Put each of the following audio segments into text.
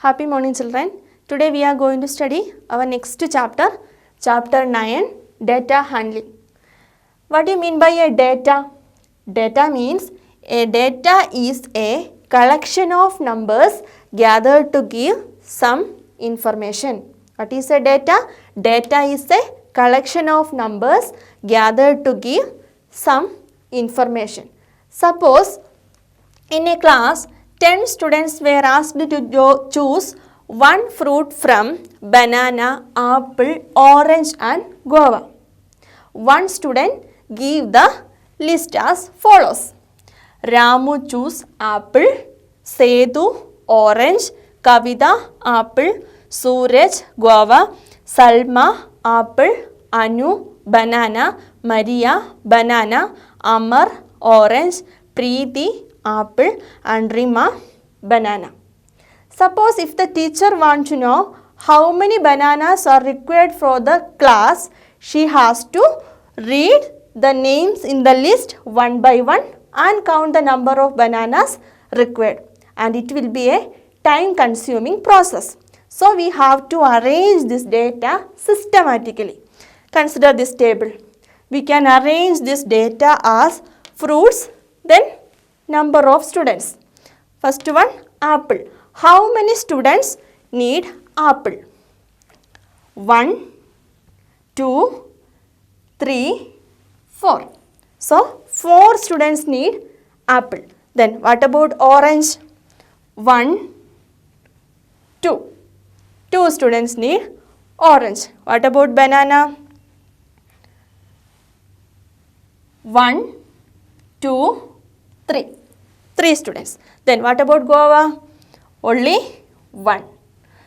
Happy morning children. Today we are going to study our next chapter, chapter 9, data handling. What do you mean by a data? Data means a data is a collection of numbers gathered to give some information. What is a data? Data is a collection of numbers gathered to give some information. Suppose in a class, 10 students were asked to choose one fruit from banana, apple, orange and guava. One student gave the list as follows. Ramu choose apple, Sedu orange, Kavita apple, Suraj guava, Salma apple, Anu banana, Maria banana, Amar orange, Preeti apple and Rima banana. Suppose if the teacher wants to know how many bananas are required for the class, she has to read the names in the list one by one and count the number of bananas required, and it will be a time consuming process. So we have to arrange this data systematically. Consider this table. We can arrange this data as fruits, then number of students. First one, apple. How many students need apple? 1, 2, 3, 4. So 4 students need apple. Then what about orange? 1, 2. 2 students need orange. What about banana? 1, 2, 3. 3 students. Then what about guava? Only 1.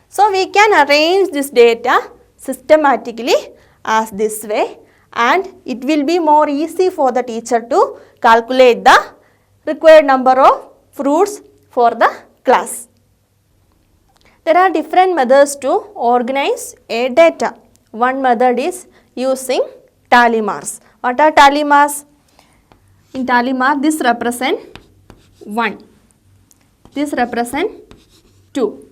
So we can arrange this data systematically as this way, and it will be more easy for the teacher to calculate the required number of fruits for the class. There are different methods to organize a data. One method is using tally marks. What are tally marks? In tally mark, this represent 1. This represent 2.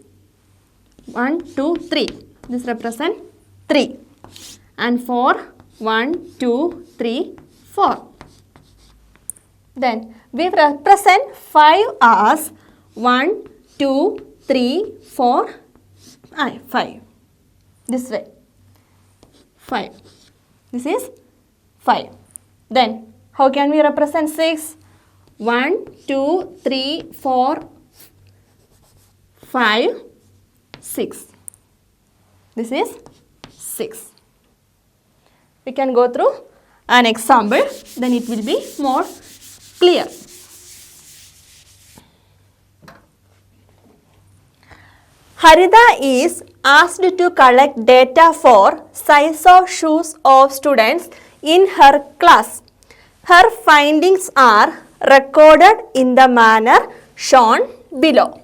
1, 2, 3. This represent 3. And 4. 1, 2, 3, 4. Then we represent 5 as 1, 2, 3, 4, 5. This way. 5. This is 5. Then how can we represent 6? 1, 2, 3, 4, 5, 6. This is 6. We can go through an example, then it will be more clear. Harita is asked to collect data for size of shoes of students in her class. Her findings are recorded in the manner shown below.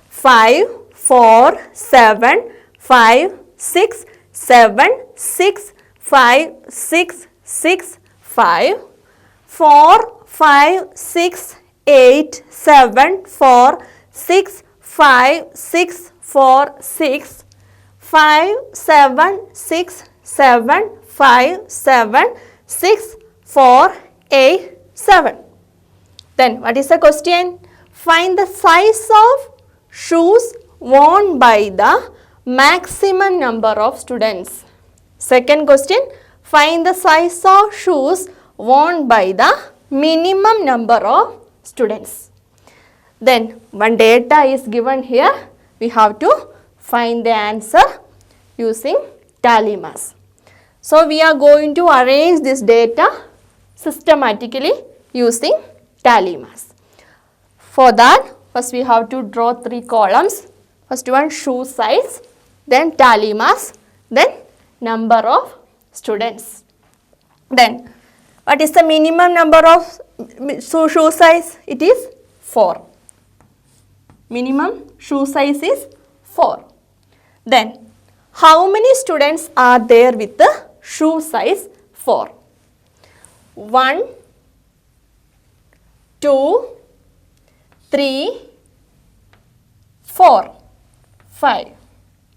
5, 4, 7, 5, 6, 7, 6, 5, 6, 6, 5, 4, 5, 6, 8, 7, 4, 6, 5, 6, 4, 6, 5, 7, 6, 7, 5, 7, 6, 4, 8, 7. Then what is the question? Find the size of shoes worn by the maximum number of students. Second question, find the size of shoes worn by the minimum number of students. Then one data is given here. We have to find the answer using tally marks. So we are going to arrange this data systematically using tally marks. For that, first we have to draw 3 columns. First one, shoe size, then tally marks, then number of students. Then what is the minimum number of shoe size? It is 4. Minimum shoe size is 4. Then how many students are there with the shoe size 4? 1, 2, 3, 4. 5.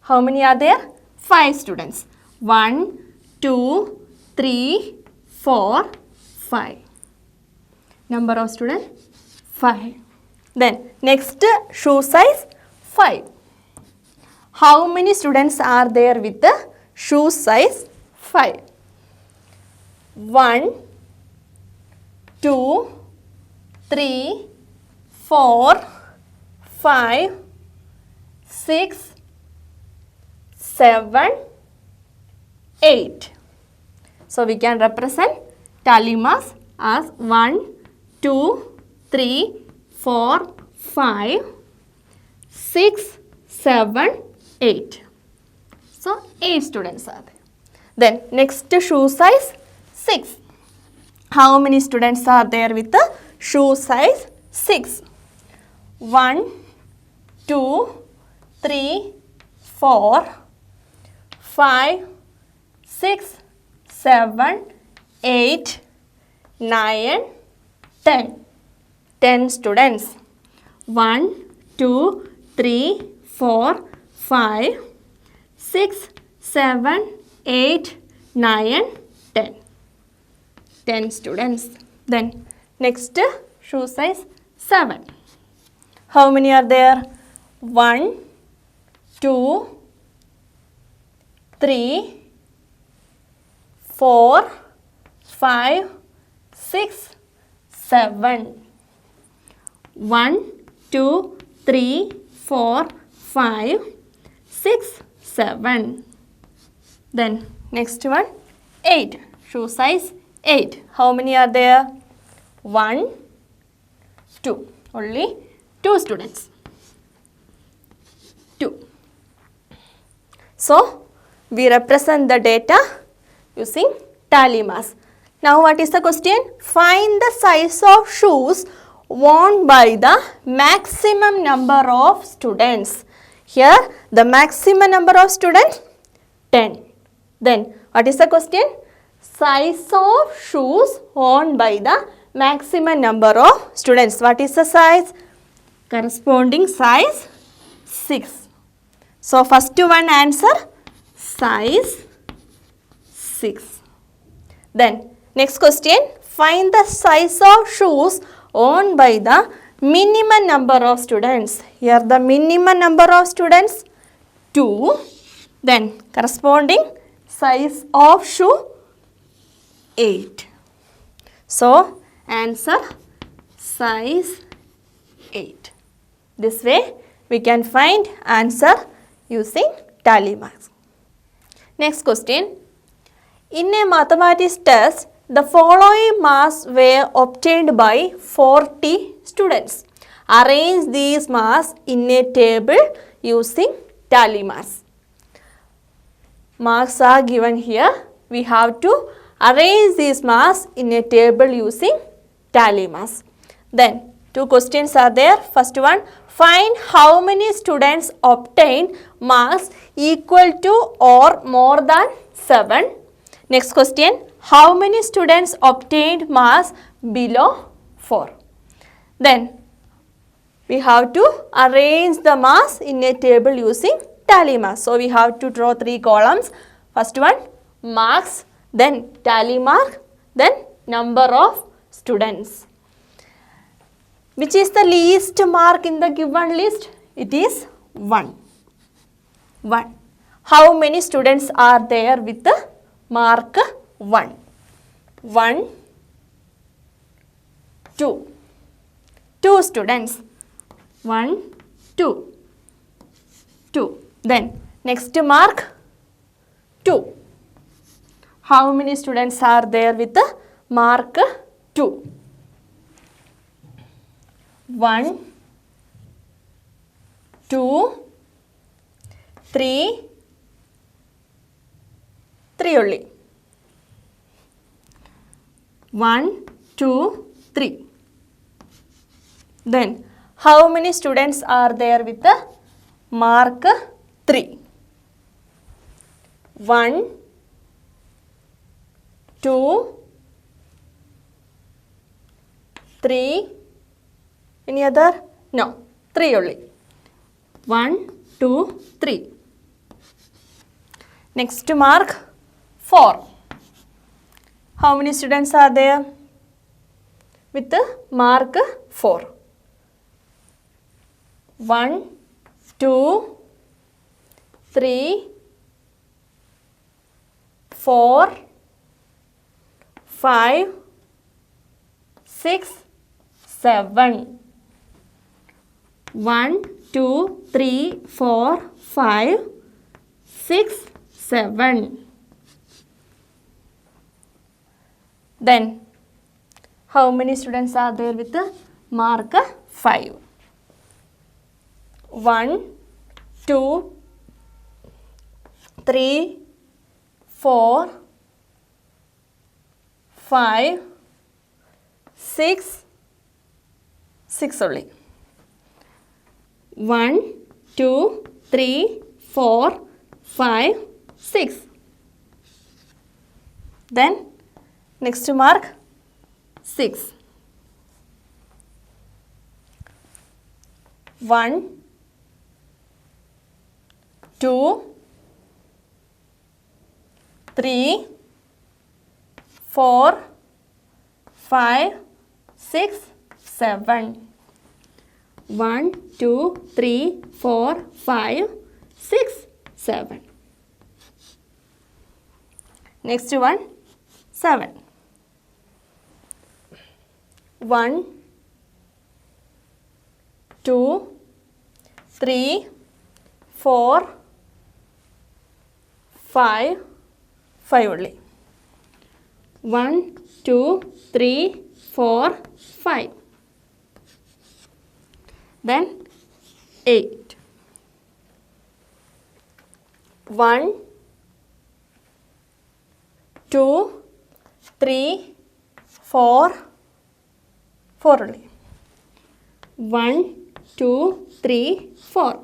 How many are there? 5 students. 1, 2, 3, 4, 5. Number of students? 5. Then next shoe size 5. How many students are there with the shoe size 5? 1, 2, 3, 4, 5, 6, 7, 8. So we can represent tally marks as 1, 2, 3, 4, 5, 6, 7, 8. So 8 students are there. Then next shoe size 6. How many students are there with the shoe size 6? 1, 2, 3, 4, 5, 6, 7, 8, 9, 10. 10 students. 1, 2, 3, 4, 5, 6, 7, 8, 9, 10. 10 students. Then next shoe size 7. How many are there? 1, 2, 3, 4, 5, 6, 7. 1, 2, 3, 4, 5, 6, 7. Then next one 8. Shoe size 8. How many are there? 1, 2. Only 2 students. 2. So we represent the data using tally marks. Now what is the question? Find the size of shoes worn by the maximum number of students. Here the maximum number of students 10. Then what is the question? Size of shoes worn by the maximum number of students. What is the size? Corresponding size 6. So first one answer size 6. Then next question, find the size of shoes worn by the minimum number of students. Here the minimum number of students 2. Then corresponding size of shoe 8. So answer size 8. This way we can find answer using tally marks. Next question. In a mathematics test, the following marks were obtained by 40 students. Arrange these marks in a table using tally marks. Marks are given here. We have to arrange these marks in a table using tally marks. Then two questions are there. First one, find how many students obtained marks equal to or more than 7. Next question, how many students obtained marks below 4. Then we have to arrange the marks in a table using tally marks. So we have to draw 3 columns. First one, marks, then tally mark, then number of students. Which is the least mark in the given list? It is 1. 1. How many students are there with the mark 1? 1, 2. 2 students. 1, 2. 2. Then next mark 2. How many students are there with the mark 2? 1, 2, 3, 3 only. 1, 2, 3. Then how many students are there with the mark 3? 1, 2, 3. Any other? No. 3 only. 1, 2, 3. Next mark 4. How many students are there with the mark 4? 1, 2, 3, 4, 5, 6, 7. 1, 2, 3, 4, 5, 6, 7. Then, how many students are there with the mark 5? 1, 2, 3, 4, 5, 6, 6 only. 1, 2, 3, 4, 5, 6. Then next mark 6. 1, 2, 3, 4, 5, 6, 7. 1, 2, 3, 4, 5, 6, 7. Next one 7. 1, 2, 3, 4, 5, 5 only. 1, 2, 3, 4, 5. Then 8. 1, 2, 3, 4, 4 only. 1, 2, 3, 4.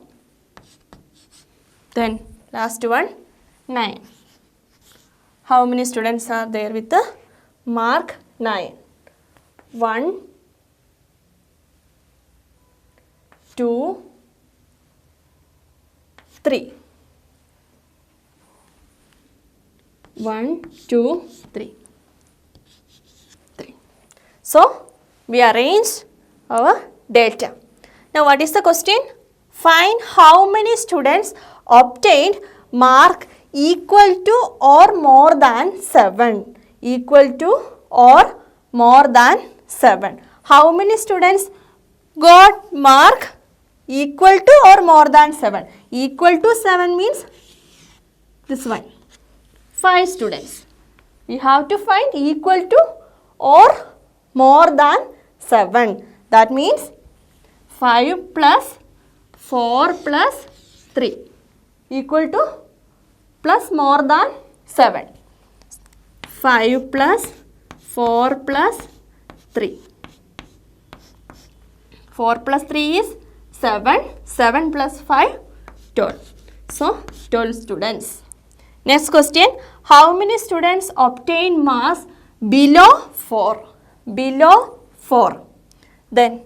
Then last one 9. How many students are there with the mark 9? 1, 2, 3. 1, 2, 3. 3. So, we arranged our data. Now, what is the question? Find how many students obtained mark equal to or more than 7. Equal to or more than 7. How many students got mark equal to or more than 7? Equal to 7 means this one. 5 students. We have to find equal to or more than 7. That means 5 plus 4 plus 3 equal to plus more than 7. 5 plus 4 plus 3. 4 plus 3 is 7. 7 plus 5, 12. So, 12 students. Next question. How many students obtain marks below 4? Below 4. Then,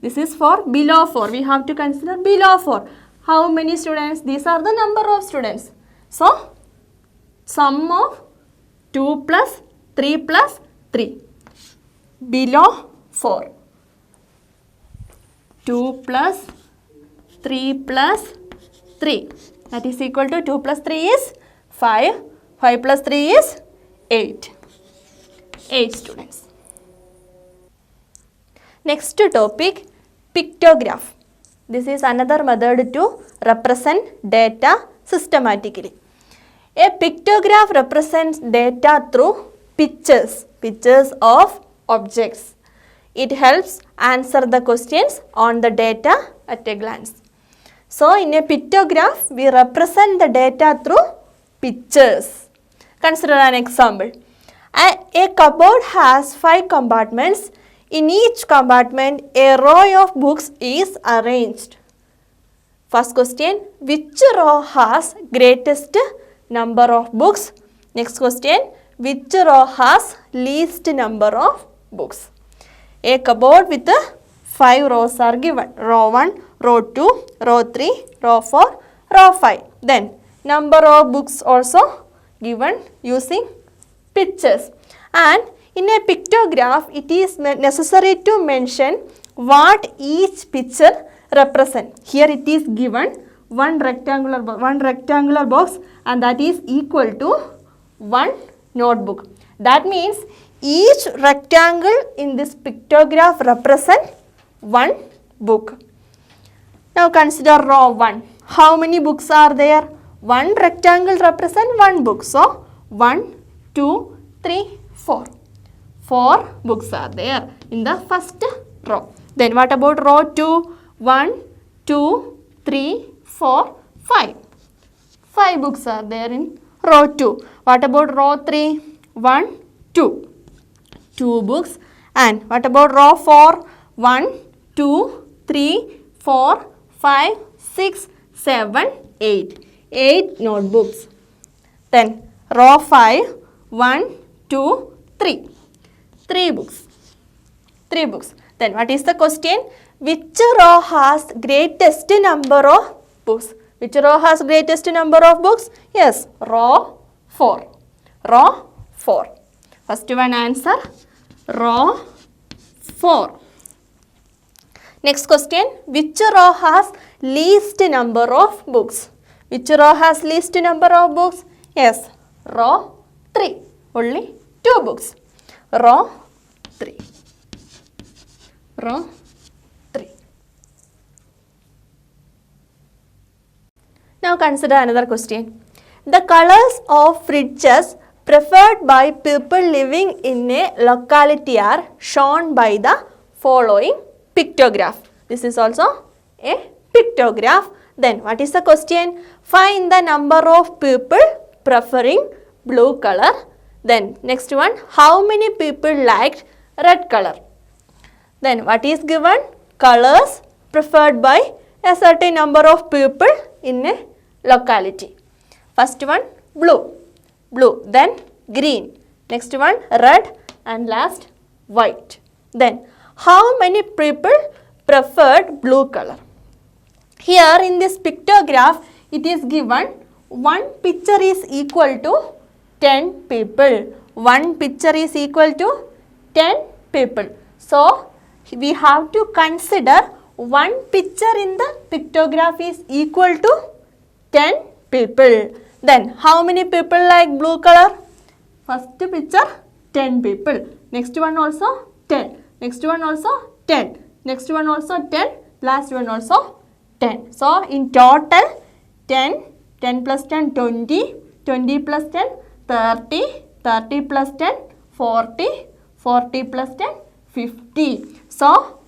this is for below 4. We have to consider below 4. How many students? These are the number of students. So, sum of 2 plus 3 plus 3. Below 4. 2 plus 3 plus 3. That is equal to 2 plus 3 is 5. 5 plus 3 is 8. 8 students. Next topic, pictograph. This is another method to represent data systematically. A pictograph represents data through pictures, pictures of objects. It helps answer the questions on the data at a glance. So, in a pictograph, we represent the data through pictures. Consider an example. A cupboard has 5 compartments. In each compartment, a row of books is arranged. First question, which row has greatest number of books? Next question, which row has least number of books? A cupboard with 5 rows are given. Row 1, row 2, row 3, row 4, row 5. Then number of books also given using pictures. And in a pictograph, it is necessary to mention what each picture represent. Here it is given one rectangular box, and that is equal to one notebook. That means each rectangle in this pictograph represent one book. Now consider row 1. How many books are there? One rectangle represent one book. So 1, 2, 3, 4. 4 books are there in the first row. Then what about row 2? 1, 2, 3, 4, 5. 5 books are there in row 2. What about row 3? 1, 2. 2 books. And what about row 4? 1, 2, 3, 4, 5, 6, 7, 8. 8 notebooks. Then row 5, 1, 2, 3. 3 books. 3 books. Then what is the question? Which row has greatest number of books? Which row has greatest number of books? Yes, row 4. Row 4. First one answer, row 4. Next question, which row has least number of books? Which row has least number of books? Yes, row 3. Only 2 books. Row 3. Row 3. Now consider another question. The colors of fridges preferred by people living in a locality are shown by the following pictograph. This is also a pictograph. Then what is the question? Find the number of people preferring blue color. Then next one, how many people liked red color? Then what is given? Colors preferred by a certain number of people in a locality. First one, blue. Blue. Then green. Next one, red. And last, white. Then how many people preferred blue color? Here in this pictograph, it is given one picture is equal to 10 people. One picture is equal to 10 people. So, we have to consider one picture in the pictograph is equal to 10 people. Then, how many people like blue color? First picture, 10 people. Next one also 10. Next one also 10. Next one also 10. Last one also 10. So, in total, 10, 10 plus 10, 20, 20 plus 10, 30, 30 plus 10, 40, 40 plus 10, 50. So,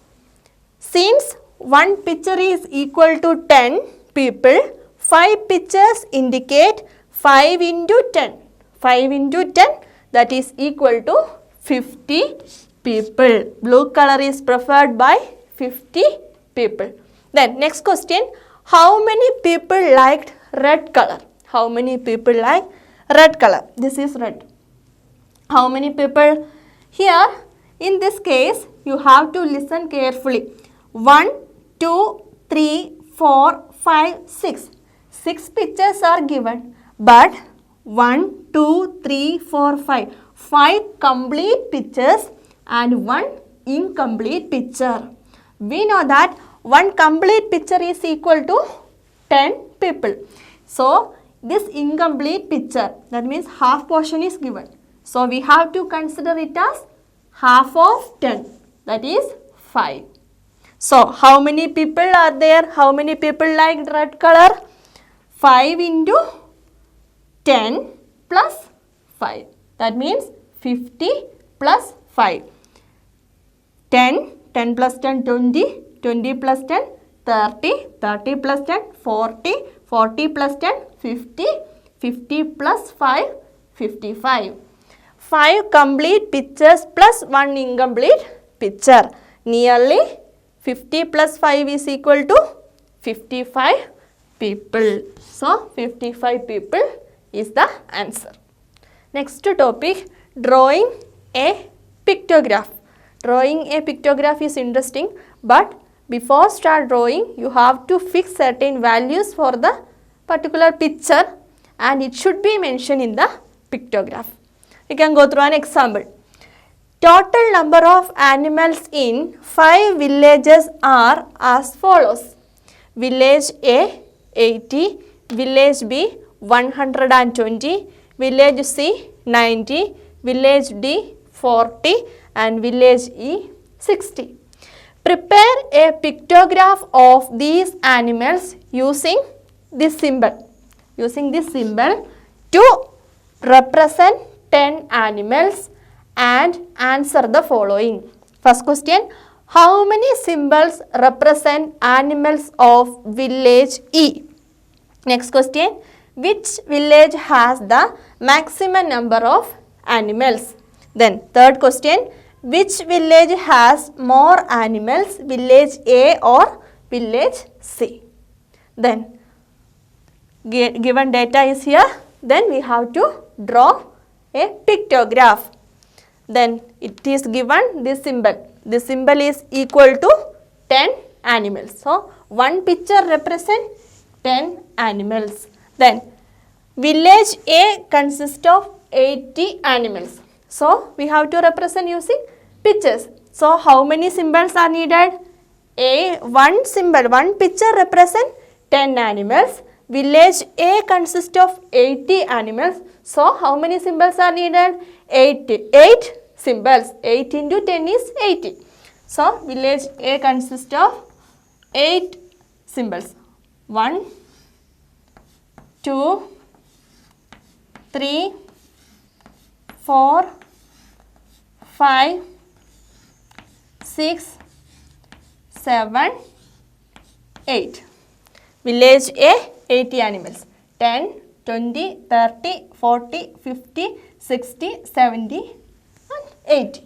since one picture is equal to 10 people, 5 pictures indicate 5 into 10. 5 into 10, that is equal to 50 people. Blue color is preferred by 50 people. Then next question, how many people liked red color? How many people like red color? This is red. How many people? Here, in this case, you have to listen carefully. 1, 2, 3, 4, 5, 6. 6 pictures are given, but 1, 2, 3, 4, 5. 5 complete pictures and 1 incomplete picture. We know that one complete picture is equal to 10 people. So, this incomplete picture, that means half portion is given. So, we have to consider it as half of 10, that is 5. So, how many people are there? How many people liked red color? 5 into 10 plus 5. That means 50 plus 5. 10, 10 plus 10, 20, 20 plus 10, 30, 30 plus 10, 40, 40 plus 10, 50, 50 plus 5, 55. 5 complete pictures plus 1 incomplete picture. Nearly 50 plus 5 is equal to 55 people. So, 55 people is the answer. Next topic, drawing a pictograph. Drawing a pictograph is interesting, but before start drawing, you have to fix certain values for the particular picture and it should be mentioned in the pictograph. We can go through an example. Total number of animals in 5 villages are as follows. Village A 80, village B 120, village C 90, village D 40 and village E 60. Prepare a pictograph of these animals using this symbol. Using this symbol to represent 10 animals and answer the following. First question, how many symbols represent animals of village E? Next question, which village has the maximum number of animals? Then third question, which village has more animals, village A or village C? Then given data is here, then we have to draw a pictograph. Then it is given this symbol. This symbol is equal to 10 animals. So one picture represents 10 animals. Then village A consists of 80 animals. So we have to represent using pictures. So how many symbols are needed? One symbol, one picture represents 10 animals. Village A consists of 80 animals. So how many symbols are needed? 8 symbols. 8 into 10 is 80. So village A consists of 8 symbols. 1, 2, 3, 4, 5, 6, 7, 8. Village A 80 animals. 10, 20, 30, 40, 50, 60, 70 and 80.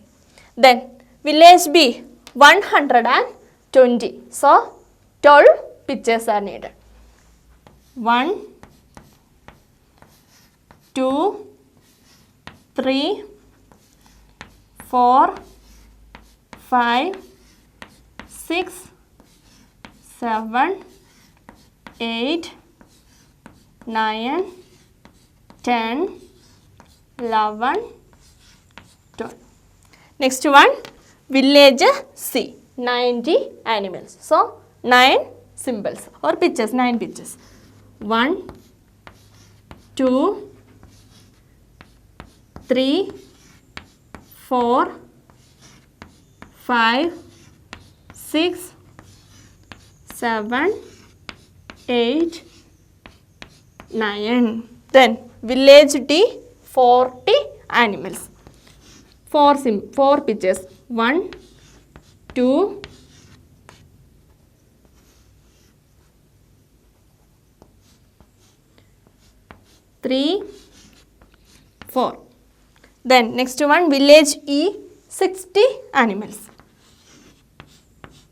Then village B 120. So 12 pictures are needed. 1, 2, 3, 4, 5, 6, 7, 8, 9, 10, 11, 12. Next one, village C, 90 animals. So 9 symbols or pictures, 9 pictures. 1, 2, 3, 4, 5, 6, 7, 8, 9. Then village D 40 animals. 4 pictures. 1, 2, 3, 4. Then next one, village E 60 animals.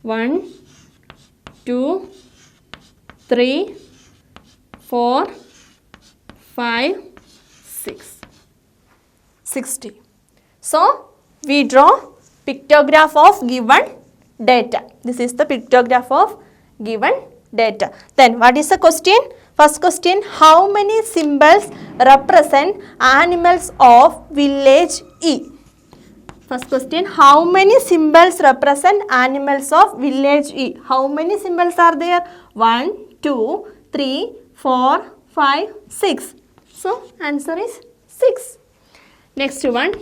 1, 2, 3, 4, 5, 6. 60. So we draw pictograph of given data. This is the pictograph of given data. Then what is the question? First question, how many symbols represent animals of village E? First question, how many symbols represent animals of village E? How many symbols are there? 1, 2, 3, 4, 5, 6. So answer is 6. Next one.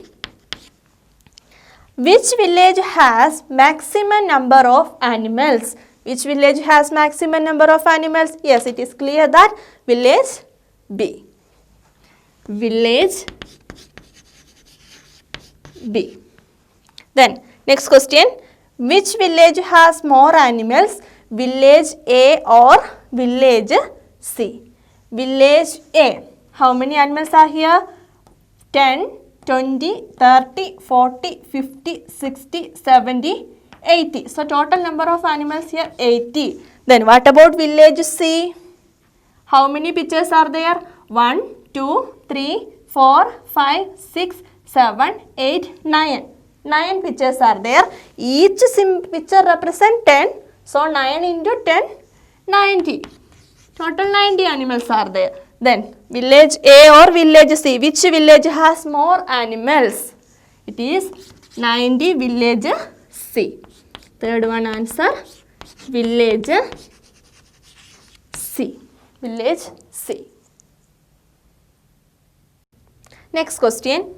Which village has maximum number of animals? Which village has maximum number of animals? Yes, it is clear that village B. Village B. Then next question. Which village has more animals? Village A or village C? Village A. How many animals are here? 10, 20, 30, 40, 50, 60, 70, 80. So total number of animals here 80. Then what about village C? How many pictures are there? 1, 2, 3, 4, 5, 6, 7, 8, 9. 9 pictures are there. Each picture represents 10 So 9 into 10, 90. Total 90 animals are there. Then village A or village C. Which village has more animals? It is 90 village C. Third one answer, village C. Village C. Next question.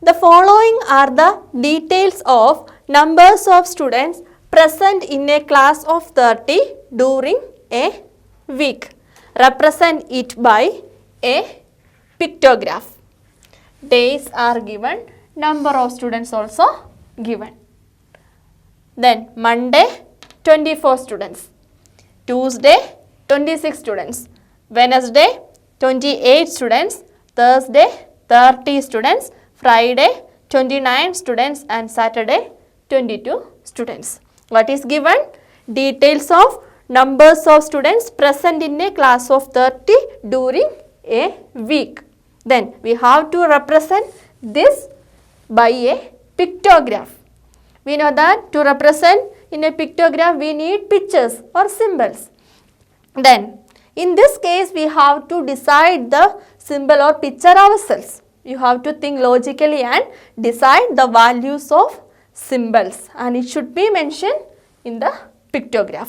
The following are the details of numbers of students present in a class of 30 during a week. Represent it by a pictograph. Days are given, number of students also given. Then Monday 24 students, Tuesday 26 students, Wednesday 28 students, Thursday 30 students, Friday 29 students and Saturday 22 students. What is given? Details of numbers of students present in a class of 30 during a week. Then we have to represent this by a pictograph. We know that to represent in a pictograph we need pictures or symbols. Then in this case we have to decide the symbol or picture ourselves. You have to think logically and decide the values of symbols, and it should be mentioned in the pictograph.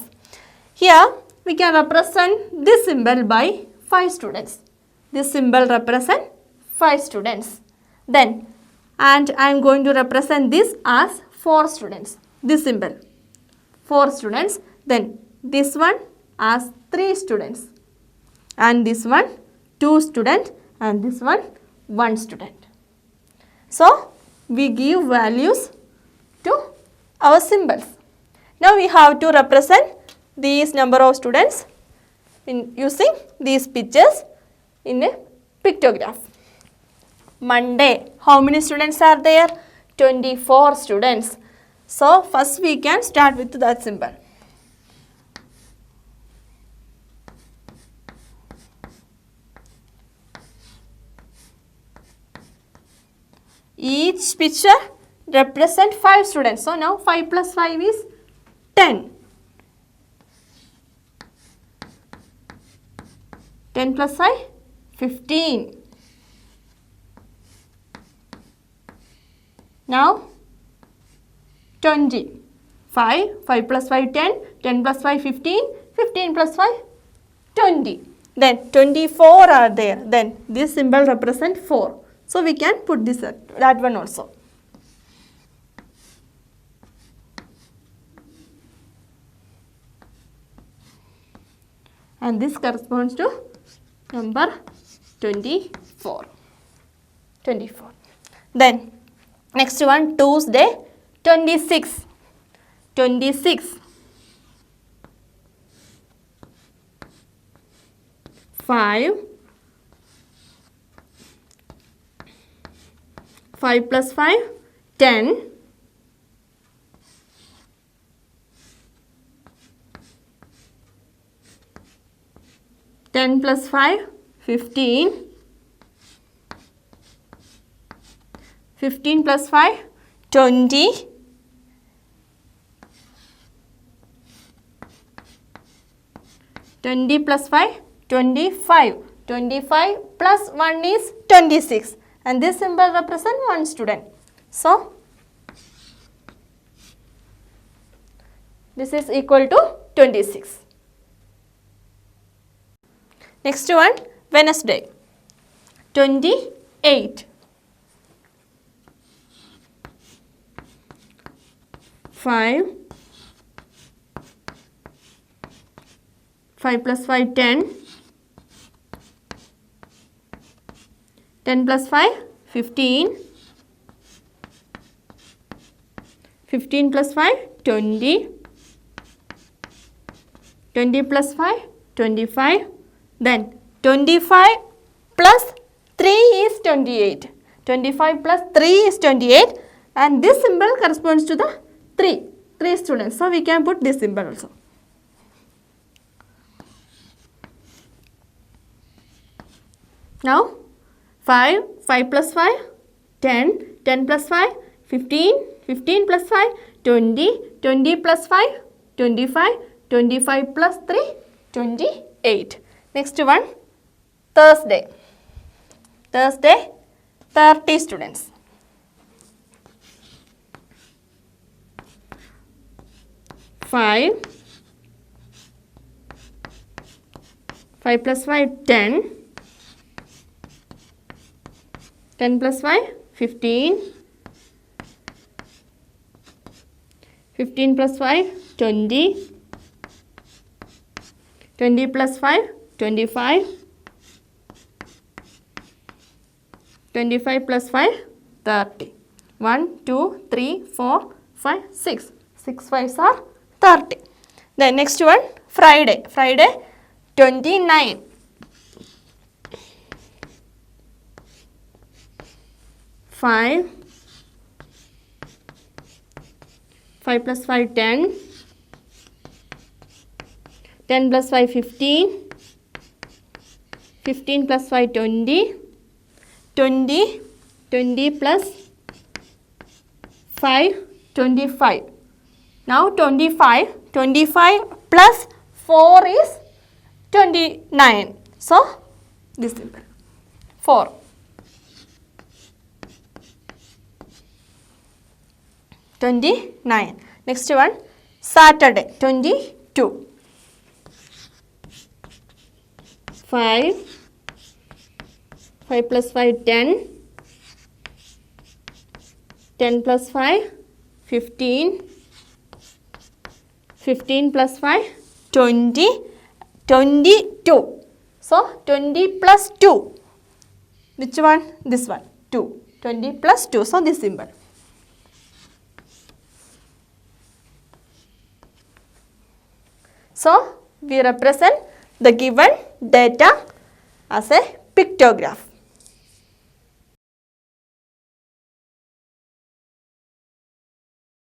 Here we can represent this symbol by 5 students. This symbol represent 5 students. Then and I am going to represent this as 4 students. This symbol 4 students. Then this one as 3 students, and this one 2 students, and this one 1 student. So we give values to our symbols. Now we have to represent these number of students in using these pictures in a pictograph. Monday, how many students are there? 24 students. So first we can start with that symbol. Each picture represent 5 students. So now 5 plus 5 is 10. 10 plus 5, 15. Now 20. 5 plus 5, 10. 10 plus 5, 15. 15 plus 5, 20. Then 24 are there. Then this symbol represent 4. So we can put this that one also. And this corresponds to number 24. 24. Then next one, Tuesday 26. 26. 5. 5 plus 5, 10. 10 plus 5, 15. 15 plus 5, 20. 20 plus 5, 25. 25 plus 1 is 26. And this symbol represents 1 student. So this is equal to 26. Next one, Wednesday 28. 5. 5 plus 5, 10. 10 plus 5, 15. 15 plus 5, 20. 20 plus 5, 25. Then 25 plus 3 is 28. 25 plus 3 is 28. And this symbol corresponds to the 3 students. So we can put this symbol also. Now 5 plus 5, 10, 10 plus 5, 15, 15 plus 5, 20, 20 plus 5, 25, 25 plus 3, 28. Next one, Thursday. Thursday, 30 students. 5 plus 5, 10. 10 plus 5, 15. 15 plus 5, 20. 20 plus 5, 25. 25 plus 5, 30. 1, 2, 3, 4, 5, 6. 6 5s are 30. Then next one, Friday. Friday, 29. 5. 5 plus 5, 10. 10 plus 5, 15. 15 plus 5, 20. 20 plus 5, 25. Now 25 plus 4 is 29. So this symbol 4. 29. Next one, Saturday, 22. 5 plus 5, 10. 10 plus 5, 15. 15 plus 5, 20. 22. So 20 plus 2. Which one? This one, 2. 20 plus 2. So this symbol. So we represent the given data as a pictograph.